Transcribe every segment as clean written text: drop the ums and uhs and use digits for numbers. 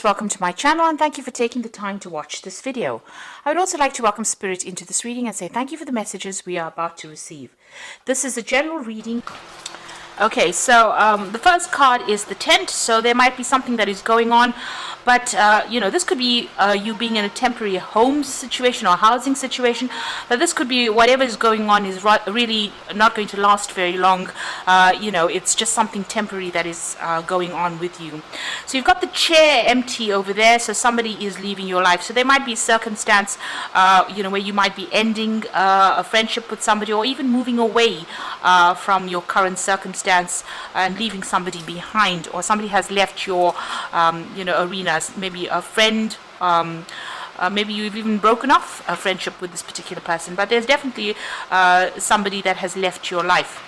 Welcome to my channel and thank you for taking the time to watch this video. I would also like to welcome Spirit into this reading and say thank you for the messages we are about to receive. This is a general reading. Okay, so the first card is the tent, so there might be something that is going on, but this could be you being in a temporary home situation or housing situation. This could be whatever is going on is really not going to last very long. It's just something temporary that is going on with you. So you've got the chair empty over there, so somebody is leaving your life. So there might be a circumstance, where you might be ending a friendship with somebody, or even moving away from your current circumstance and leaving somebody behind, or somebody has left your arena. Maybe a friend, maybe you've even broken off a friendship with this particular person, but there's definitely somebody that has left your life.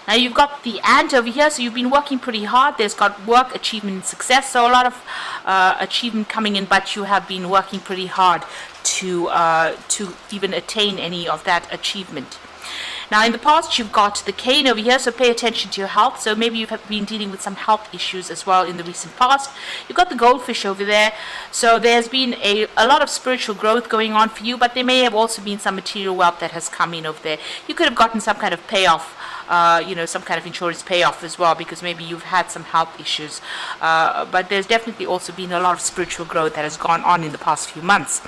Now you've got the ant over here, so you've been working pretty hard. There's got work, achievement, and success, so a lot of achievement coming in, but you have been working pretty hard to even attain any of that achievement. Now in the past you've got the cane over here, so pay attention to your health. So maybe you've been dealing with some health issues as well in the recent past. You've got the goldfish over there, so there's been a lot of spiritual growth going on for you, but there may have also been some material wealth that has come in over there. You could have gotten some kind of payoff, some kind of insurance payoff as well, because maybe you've had some health issues, but there's definitely also been a lot of spiritual growth that has gone on in the past few months.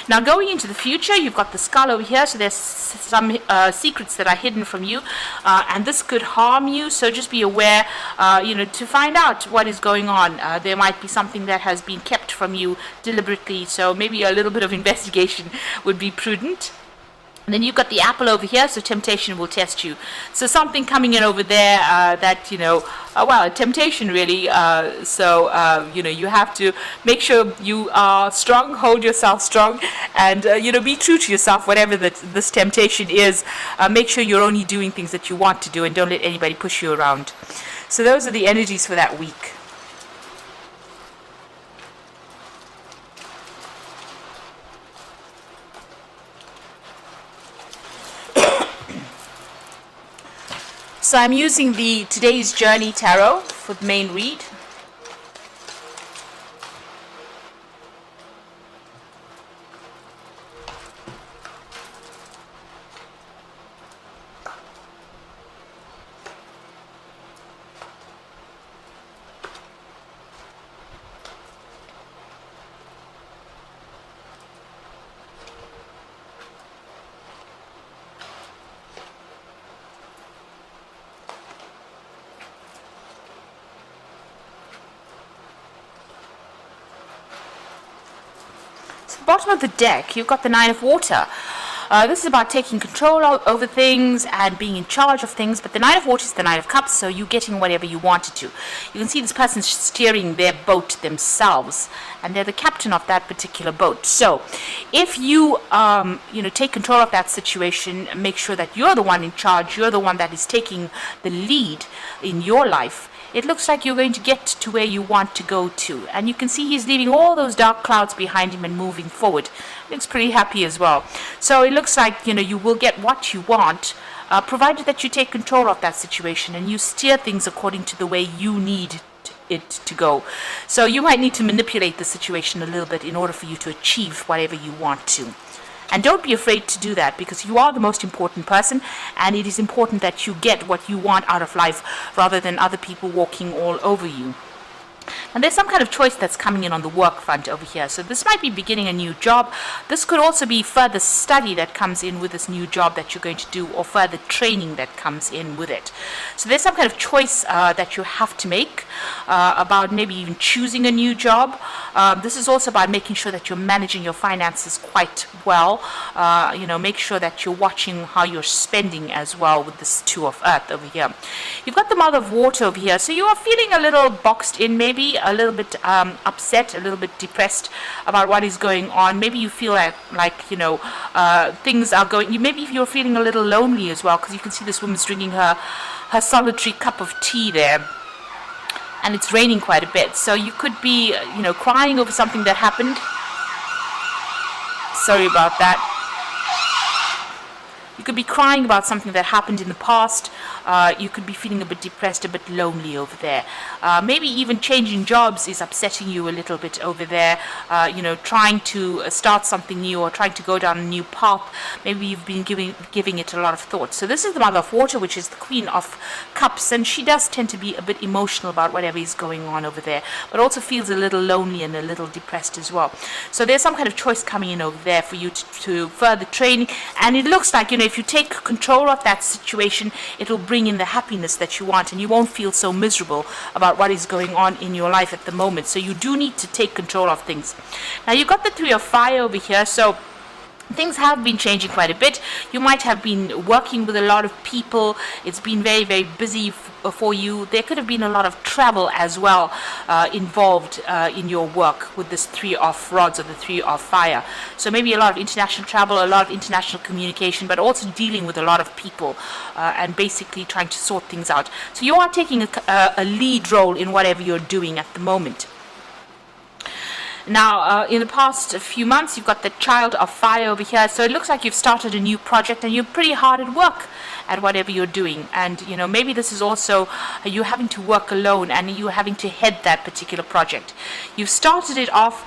Now going into the future, you've got the skull over here, so there's some secrets that are hidden from you, and this could harm you, so just be aware to find out what is going on. There might be something that has been kept from you deliberately, so maybe a little bit of investigation would be prudent. And then you've got the apple over here, so temptation will test you. So something coming in over there a temptation really. You have to make sure you are strong, hold yourself strong, and be true to yourself, whatever this temptation is. Make sure you're only doing things that you want to do, and don't let anybody push you around. So those are the energies for that week. So I'm using the Today's Journey Tarot for the main read. Bottom of the deck, you've got the Nine of Water. This is about taking control over things and being in charge of things, but the Nine of Water is the Nine of Cups, so you're getting whatever you wanted to. You can see this person steering their boat themselves, and they're the captain of that particular boat. So if you take control of that situation, make sure that you're the one in charge, you're the one that is taking the lead in your life, it looks like you're going to get to where you want to go to. And you can see he's leaving all those dark clouds behind him and moving forward. Looks pretty happy as well. So it looks like, you will get what you want, provided that you take control of that situation and you steer things according to the way you need it to go. So you might need to manipulate the situation a little bit in order for you to achieve whatever you want to. And don't be afraid to do that, because you are the most important person, and it is important that you get what you want out of life rather than other people walking all over you. And there's some kind of choice that's coming in on the work front over here. So this might be beginning a new job. This could also be further study that comes in with this new job that you're going to do, or further training that comes in with it. So there's some kind of choice that you have to make about maybe even choosing a new job. This is also about making sure that you're managing your finances quite well. Make sure that you're watching how you're spending as well with this Two of Earth over here. You've got the Mother of Water over here. So you are feeling a little boxed in, maybe a little bit upset, a little bit depressed about what is going on. Maybe you feel like things are going. Maybe you're feeling a little lonely as well, because you can see this woman's drinking her solitary cup of tea there, and it's raining quite a bit. So you could be crying over something that happened. Sorry about that. You could be crying about something that happened in the past. you could be feeling a bit depressed, a bit lonely over there. Maybe even changing jobs is upsetting you a little bit over there. Trying to start something new or trying to go down a new path. Maybe you've been giving it a lot of thought. So this is the Mother of Water, which is the Queen of Cups, and she does tend to be a bit emotional about whatever is going on over there, but also feels a little lonely and a little depressed as well. So there's some kind of choice coming in over there for you to further training, and it looks like, if you take control of that situation, it will bring in the happiness that you want, and you won't feel so miserable about what is going on in your life at the moment. So you do need to take control of things. Now you've got the Three of Fire over here, so things have been changing quite a bit. You might have been working with a lot of people. It's been very, very busy for you. There could have been a lot of travel as well involved in your work with this Three of Rods or the Three of Fire. So maybe a lot of international travel, a lot of international communication, but also dealing with a lot of people and basically trying to sort things out. So you are taking a lead role in whatever you're doing at the moment. Now, in the past few months, you've got the Child of Fire over here. So it looks like you've started a new project and you're pretty hard at work at whatever you're doing. And, maybe this is also you having to work alone and you having to head that particular project. You've started it off.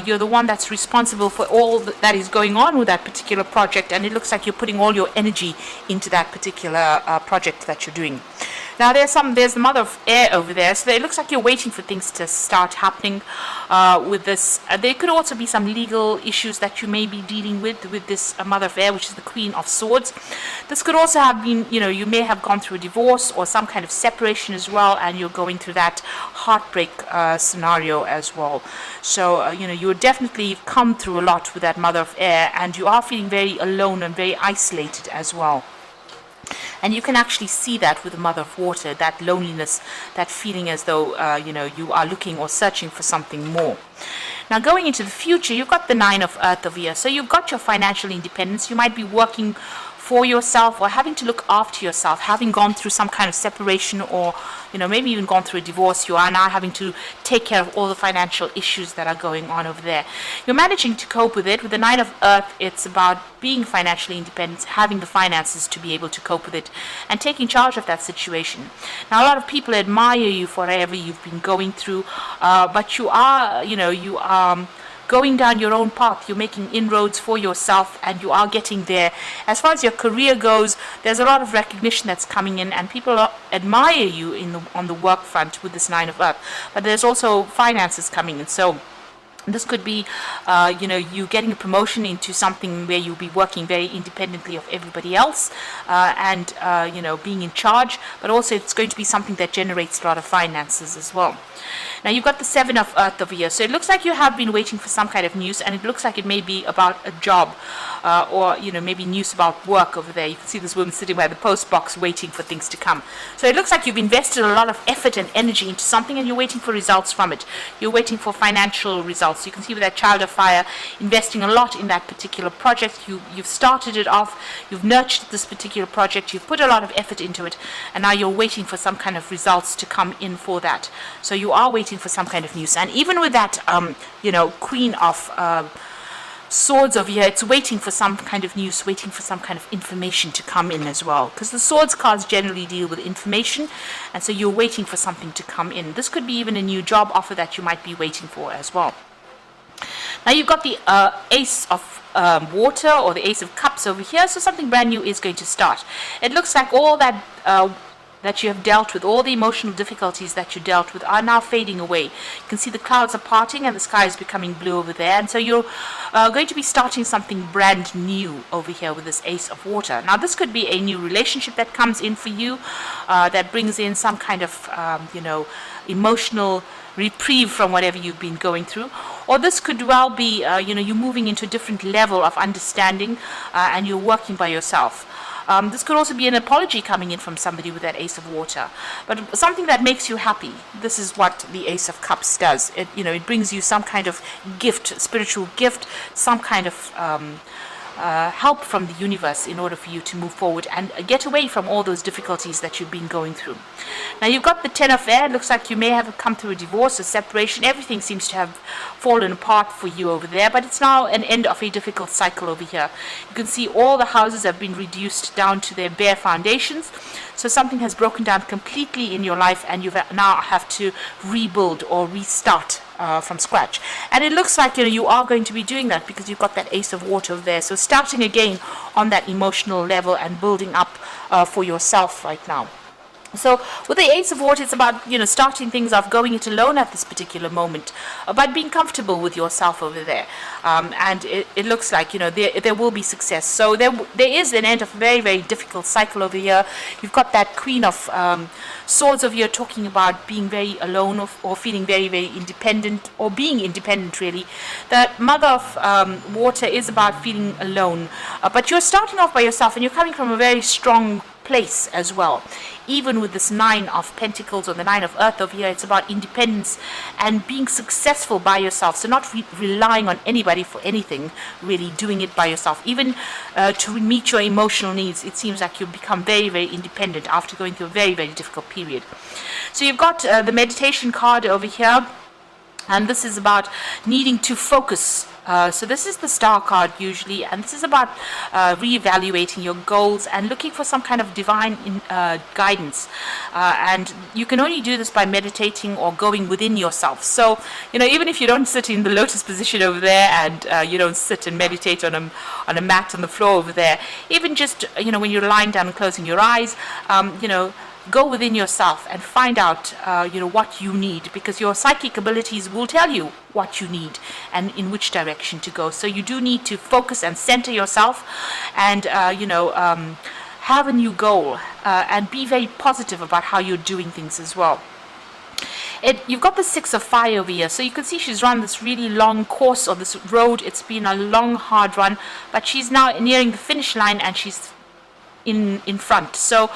You're the one that's responsible for all that is going on with that particular project. And it looks like you're putting all your energy into that particular project that you're doing. Now there's the Mother of Air over there, so it looks like you're waiting for things to start happening with this. There could also be some legal issues that you may be dealing with this Mother of Air, which is the Queen of Swords. This could also have been, you may have gone through a divorce or some kind of separation as well, and you're going through that heartbreak scenario as well. So, you definitely come through a lot with that Mother of Air, and you are feeling very alone and very isolated as well. And you can actually see that with the Mother of Water, that loneliness, that feeling as though, you are looking or searching for something more. Now, going into the future, you've got the Nine of Earth over here. So you've got your financial independence. You might be working for yourself or having to look after yourself, having gone through some kind of separation or, maybe even gone through a divorce. You are now having to take care of all the financial issues that are going on over there. You're managing to cope with it. With the Nine of Earth, it's about being financially independent, having the finances to be able to cope with it and taking charge of that situation. Now, a lot of people admire you for whatever you've been going through, but you are, going down your own path. You're making inroads for yourself and you are getting there. As far as your career goes, there's a lot of recognition that's coming in and people admire you on the work front with this Nine of Earth. But there's also finances coming in. So this could be, you getting a promotion into something where you'll be working very independently of everybody else and, being in charge. But also it's going to be something that generates a lot of finances as well. Now you've got the Seven of Earth over here. So it looks like you have been waiting for some kind of news, and it looks like it may be about a job or, maybe news about work over there. You can see this woman sitting by the post box waiting for things to come. So it looks like you've invested a lot of effort and energy into something and you're waiting for results from it. You're waiting for financial results. You can see with that Child of Fire investing a lot in that particular project. You've started it off. You've nurtured this particular project. You've put a lot of effort into it, and now you're waiting for some kind of results to come in for that. So you are waiting for some kind of news. And even with that, Queen of Swords over here, it's waiting for some kind of news, waiting for some kind of information to come in as well. Because the Swords cards generally deal with information, and so you're waiting for something to come in. This could be even a new job offer that you might be waiting for as well. Now you've got the Ace of Water or the Ace of Cups over here, so something brand new is going to start. It looks like all that that you have dealt with, all the emotional difficulties that you dealt with are now fading away. You can see the clouds are parting and the sky is becoming blue over there, and so you're going to be starting something brand new over here with this Ace of Water. Now this could be a new relationship that comes in for you, that brings in some kind of emotional reprieve from whatever you've been going through. Or this could well be you're moving into a different level of understanding and you're working by yourself. This could also be an apology coming in from somebody with that Ace of Water, but something that makes you happy. This is what the Ace of Cups does. It brings you some kind of gift, spiritual gift, some kind of help from the universe in order for you to move forward and get away from all those difficulties that you've been going through. Now you've got the Ten of Air. It looks like you may have come through a divorce or separation. Everything seems to have fallen apart for you over there, but it's now an end of a difficult cycle over here. You can see all the houses have been reduced down to their bare foundations. So something has broken down completely in your life, and you now have to rebuild or restart from scratch. And it looks like you are going to be doing that because you've got that Ace of Water over there. So starting again on that emotional level and building up for yourself right now. So with the Ace of Water, it's about, starting things off, going it alone at this particular moment, but being comfortable with yourself over there. And it looks like, there will be success. So there is an end of a very, very difficult cycle over here. You've got that Queen of Swords over here talking about being very alone or feeling very, very independent, or being independent, really. The Mother of Water is about feeling alone. But you're starting off by yourself, and you're coming from a very strong place as well. Even with this Nine of Pentacles or the Nine of Earth over here, it's about independence and being successful by yourself. So not relying on anybody for anything, really doing it by yourself. Even to meet your emotional needs, it seems like you've become very, very independent after going through a very, very difficult period. So you've got the meditation card over here, and this is about needing to focus. So this is the Star card usually, and this is about reevaluating your goals and looking for some kind of divine guidance. And you can only do this by meditating or going within yourself. So, even if you don't sit in the lotus position over there, and you don't sit and meditate on a mat on the floor over there, even just, when you're lying down and closing your eyes, go within yourself and find out, what you need, because your psychic abilities will tell you what you need and in which direction to go. So you do need to focus and center yourself, and have a new goal, and be very positive about how you're doing things as well. You've got the Six of Fire over here, so you can see she's run this really long course on this road. It's been a long, hard run, but she's now nearing the finish line, and she's in front. So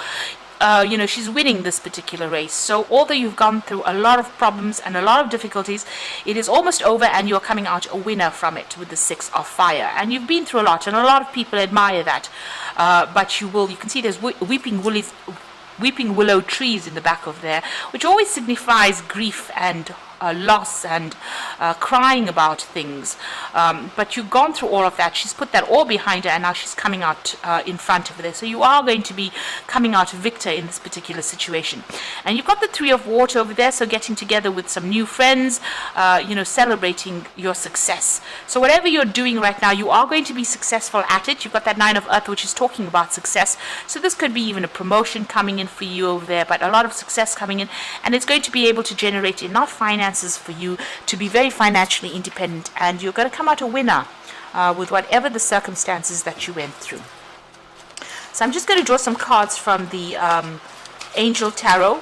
she's winning this particular race. So although you've gone through a lot of problems and a lot of difficulties, it is almost over, and you're coming out a winner from it with the Six of Fire. And you've been through a lot, and a lot of people admire that. But you can see there's weeping willow trees in the back of there, which always signifies grief and loss and crying about things. But you've gone through all of that. She's put that all behind her, and now she's coming out in front of there. So you are going to be coming out victor in this particular situation. And you've got the Three of Water over there, so getting together with some new friends, celebrating your success. So whatever you're doing right now, you are going to be successful at it. You've got that Nine of Earth, which is talking about success. So this could be even a promotion coming in for you over there, but a lot of success coming in, and it's going to be able to generate enough finance for you to be very financially independent, and you're going to come out a winner with whatever the circumstances that you went through. So I'm just going to draw some cards from the Angel Tarot.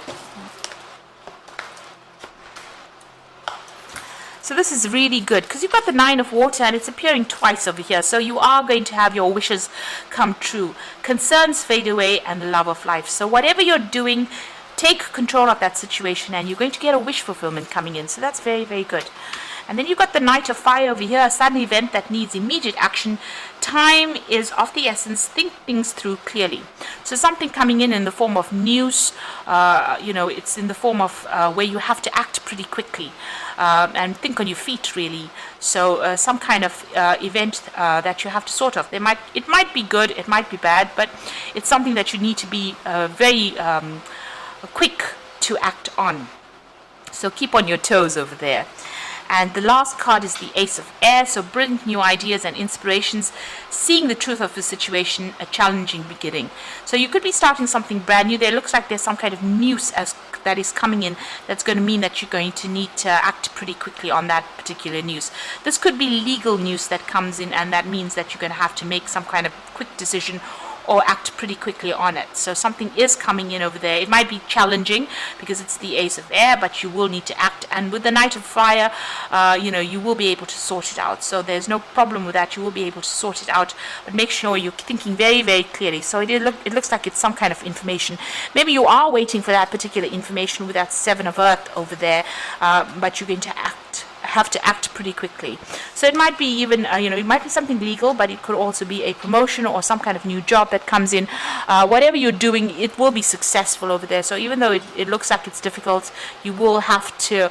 So this is really good because you've got the Nine of Water, and it's appearing twice over here. So you are going to have your wishes come true. Concerns fade away, and the love of life. So whatever you're doing, take control of that situation, and you're going to get a wish fulfillment coming in. So that's very, very good. And then you've got the Knight of Fire over here, a sudden event that needs immediate action. Time is of the essence. Think things through clearly. So something coming in the form of news, it's in the form of where you have to act pretty quickly and think on your feet, really. So some kind of event that you have to sort of. It might be good, it might be bad, but it's something that you need to be very quick to act on. So keep on your toes over there. And the last card is the Ace of Air, so brilliant new ideas and inspirations, seeing the truth of the situation, a challenging beginning. So you could be starting something brand new. There looks like there's some kind of news that is coming in that's going to mean that you're going to need to act pretty quickly on that particular news. This could be legal news that comes in, and that means that you're going to have to make some kind of quick decision or act pretty quickly on it. So something is coming in over there. It might be challenging because it's the Ace of Air, but you will need to act. And with the Knight of Fire, you will be able to sort it out. So there's no problem with that. You will be able to sort it out, but make sure you're thinking very, very clearly. So it looks like it's some kind of information. Maybe you are waiting for that particular information with that Seven of Earth over there, but you're going to have to act pretty quickly. So it might be even, it might be something legal, but it could also be a promotion or some kind of new job that comes in. Whatever you're doing, it will be successful over there. So even though it looks like it's difficult, you will have to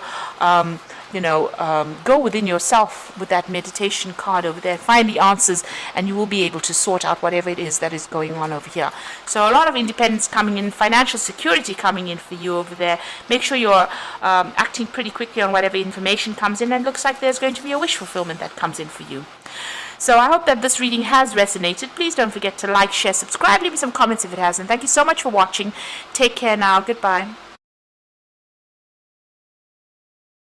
go within yourself with that meditation card over there, find the answers, and you will be able to sort out whatever it is that is going on over here. So a lot of independence coming in, financial security coming in for you over there. Make sure you're acting pretty quickly on whatever information comes in, and it looks like there's going to be a wish fulfillment that comes in for you. So I hope that this reading has resonated. Please don't forget to like, share, subscribe, leave me some comments if it has, and thank you so much for watching. Take care now. Goodbye.